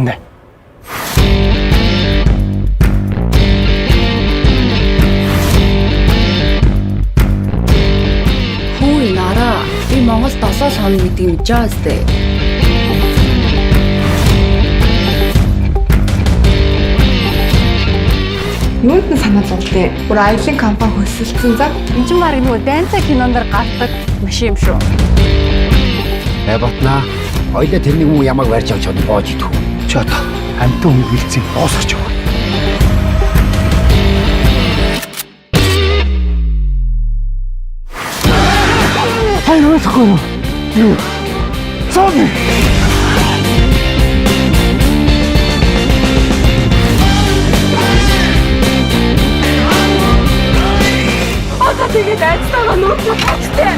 байна. Хүү нараа би Монгол 7 хоног гэдгийг мэдэж байгаа зү. Юунд нь санаа зовлоо. Бүр аялын компани хөсөлдсөн зав. Энд чинь баг нөгөө дайнцаа кинонд гардаг машин юм шүү. Батна хоёлаа тэрний хүн ямаг барьж авч чадсан боож идэх. Чи одоо амтан хүн хилцээ дуусгаж өгөө. Хайр өсөхгүй юу? Зомби. Одоо тэгээд айцтайгаа нууцлах хэрэгтэй.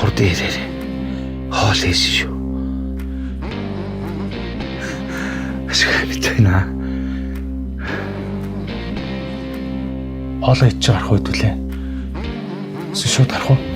Хурдээрээ хоол хийсэн шүү. Ашиг битэнэ. Хоолоо идэж гарах үед үлээ. Шууд гарах уу?